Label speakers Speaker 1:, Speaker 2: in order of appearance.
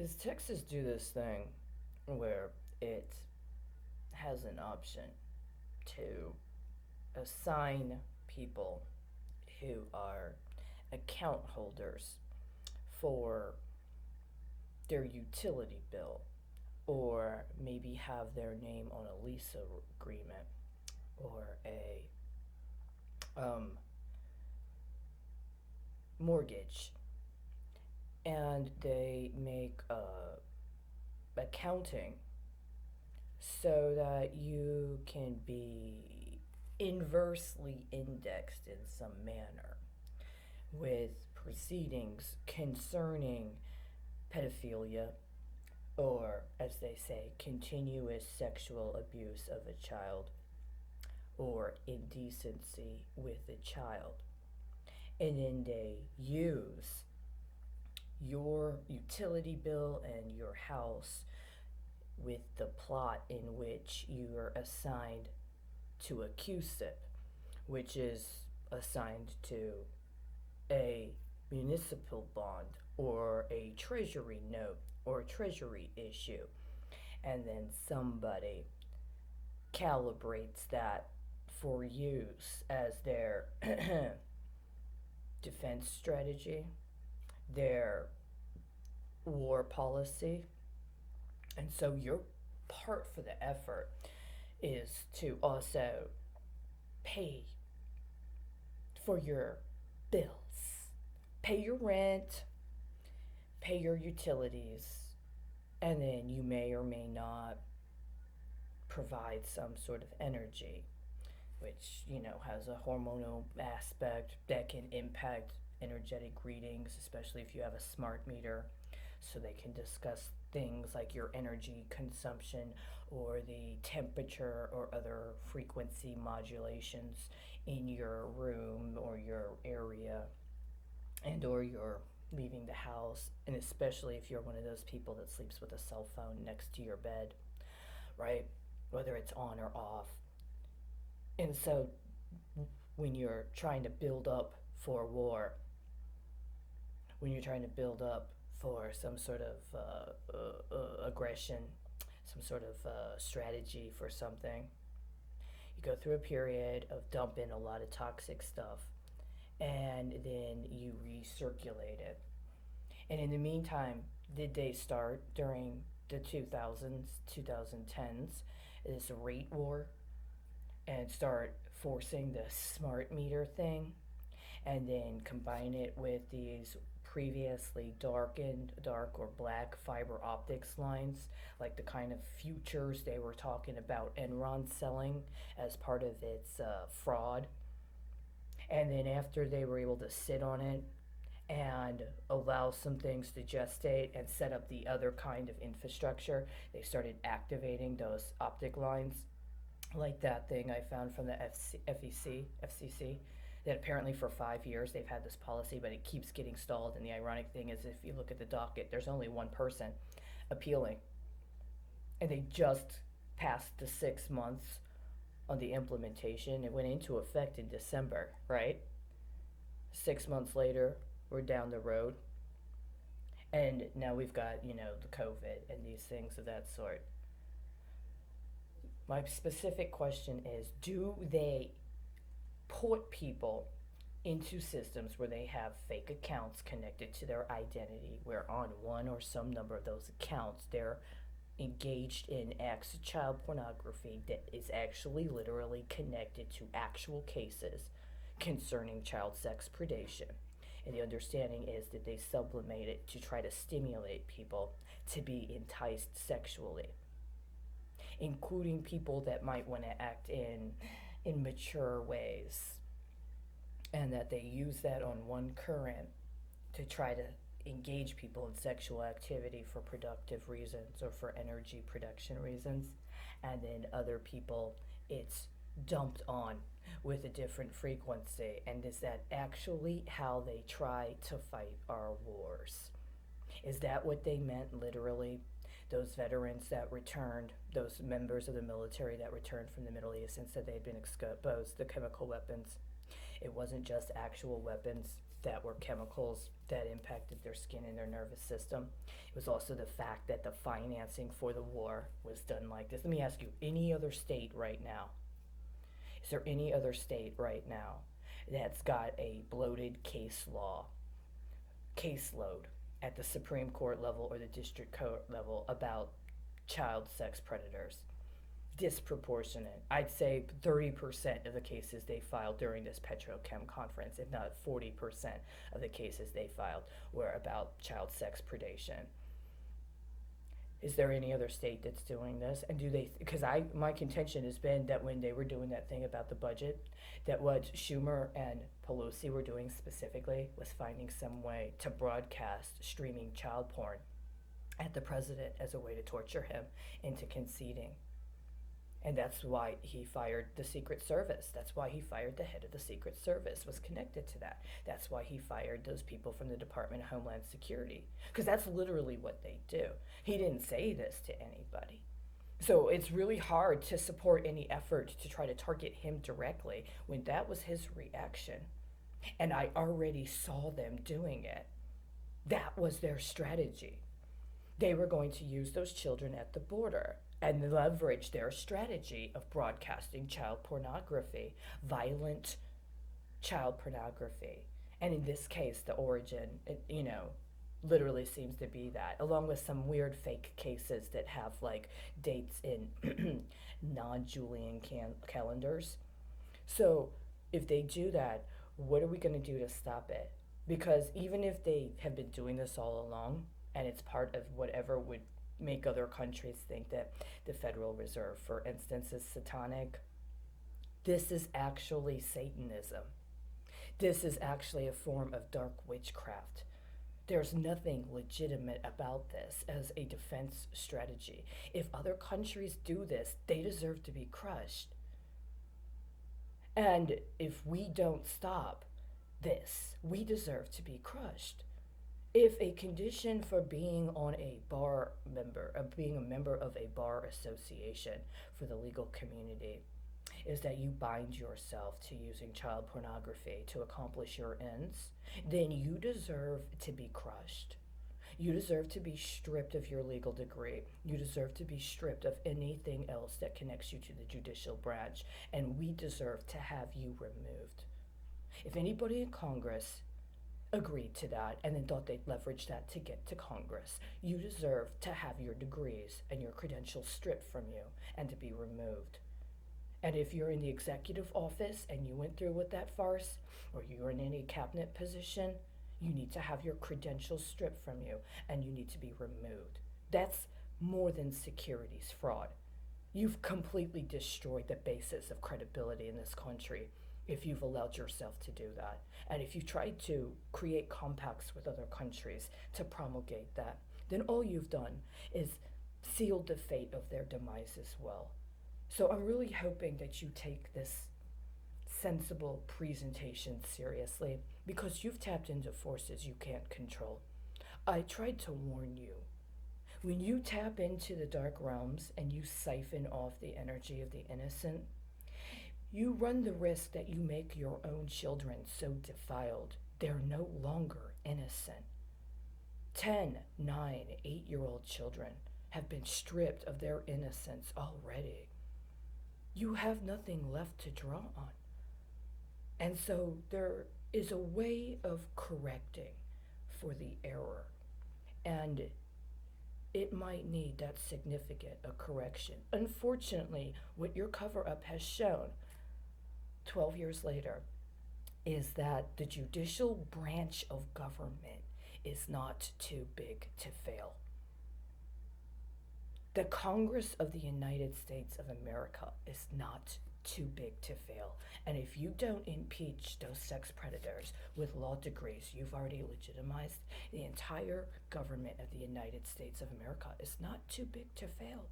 Speaker 1: Is Texas do this thing where it has an option to assign people who are account holders for their utility bill or maybe have their name on a lease agreement or a um, mortgage, and they make accounting so that you can be inversely indexed in some manner with proceedings concerning pedophilia, or, as they say, continuous sexual abuse of a child or indecency with a child. And then they use your utility bill and your house with the plot in which you are assigned to a QSIP, which is assigned to a municipal bond or a treasury note or a treasury issue. And then somebody calibrates that for use as their defense strategy, their war policy. And so your part for the effort is to also pay for your bills, pay your rent, pay your utilities, and then you may or may not provide some sort of energy, which, has a hormonal aspect that can impact energetic readings, especially if you have a smart meter. So they can discuss things like your energy consumption or the temperature or other frequency modulations in your room or your area, and or you're leaving the house, and especially if you're one of those people that sleeps with a cell phone next to your bed, right? Whether it's on or off. And so when you're trying to build up for war, when you're trying to build up for some sort of aggression, some sort of strategy for something, you go through a period of dumping a lot of toxic stuff, and then you recirculate it. And in the meantime, did they start during the 2000s, 2010s, this rate war, and start forcing the smart meter thing, and then combine it with these previously dark or black fiber optics lines, like the kind of futures they were talking about Enron selling as part of its fraud. And then after they were able to sit on it and allow some things to gestate and set up the other kind of infrastructure, they started activating those optic lines, like that thing I found from the FCC, that apparently for 5 years they've had this policy, but it keeps getting stalled. And the ironic thing is, if you look at the docket, there's only one person appealing, and they just passed the 6 months on the implementation. It went into effect in December, right? 6 months later, we're down the road, and now we've got the COVID and these things of that sort. My specific question is, do they put people into systems where they have fake accounts connected to their identity, where on one or some number of those accounts they're engaged in acts of child pornography that is actually literally connected to actual cases concerning child sex predation? And the understanding is that they sublimate it to try to stimulate people to be enticed sexually, including people that might want to act in mature ways, and that they use that on one current to try to engage people in sexual activity for productive reasons or for energy production reasons, and then other people it's dumped on with a different frequency. And is that actually how they try to fight our wars? Is that what they meant literally? Those veterans that returned, those members of the military that returned from the Middle East and said they had been exposed to chemical weapons. It wasn't just actual weapons that were chemicals that impacted their their skin and their nervous system. It was also the fact that the financing for the war was done like this. Let me ask you, any other state right now? Is there any other state right now that's got a bloated caseload at the Supreme Court level or the district court level about child sex predators? Disproportionate. I'd say 30% of the cases they filed during this Petrochem conference, if not 40% of the cases they filed, were about child sex predation. Is there any other state that's doing this? And do they, because my contention has been that when they were doing that thing about the budget, that what Schumer and Pelosi were doing specifically was finding some way to broadcast streaming child porn at the president as a way to torture him into conceding. And that's why he fired the Secret Service. That's why he fired the head of the Secret Service, was connected to that. That's why he fired those people from the Department of Homeland Security. Because that's literally what they do. He didn't say this to anybody. So it's really hard to support any effort to try to target him directly when that was his reaction. And I already saw them doing it. That was their strategy. They were going to use those children at the border and leverage their strategy of broadcasting child pornography, violent child pornography. And in this case, the origin, literally seems to be that, along with some weird fake cases that have like dates in non-Julian calendars. So if they do that, what are we going to do to stop it? Because even if they have been doing this all along, and it's part of whatever would make other countries think that the Federal Reserve, for instance, is satanic, this is actually Satanism. This is actually a form of dark witchcraft. There's nothing legitimate about this as a defense strategy. If other countries do this, they deserve to be crushed. And if we don't stop this, we deserve to be crushed. If a condition for being being a member of a bar association for the legal community is that you bind yourself to using child pornography to accomplish your ends, then you deserve to be crushed. You deserve to be stripped of your legal degree. You deserve to be stripped of anything else that connects you to the judicial branch, and we deserve to have you removed. If anybody in Congress agreed to that and then thought they'd leverage that to get to Congress, you deserve to have your degrees and your credentials stripped from you and to be removed. And if you're in the executive office and you went through with that farce, or you're in any cabinet position, you need to have your credentials stripped from you and you need to be removed. That's more than securities fraud. You've completely destroyed the basis of credibility in this country if you've allowed yourself to do that. And if you tried to create compacts with other countries to promulgate that, then all you've done is sealed the fate of their demise as well. So I'm really hoping that you take this sensible presentation seriously, because you've tapped into forces you can't control. I tried to warn you. When you tap into the dark realms and you siphon off the energy of the innocent, you run the risk that you make your own children so defiled they're no longer innocent. 10, 9, 8-year-old children have been stripped of their innocence already. You have nothing left to draw on. And so there is a way of correcting for the error. And it might need that significant a correction. Unfortunately, what your cover-up has shown 12 years later is that the judicial branch of government is not too big to fail. The Congress of the United States of America is not too big to fail. And if you don't impeach those sex predators with law degrees, you've already legitimized the entire government of the United States of America is not too big to fail.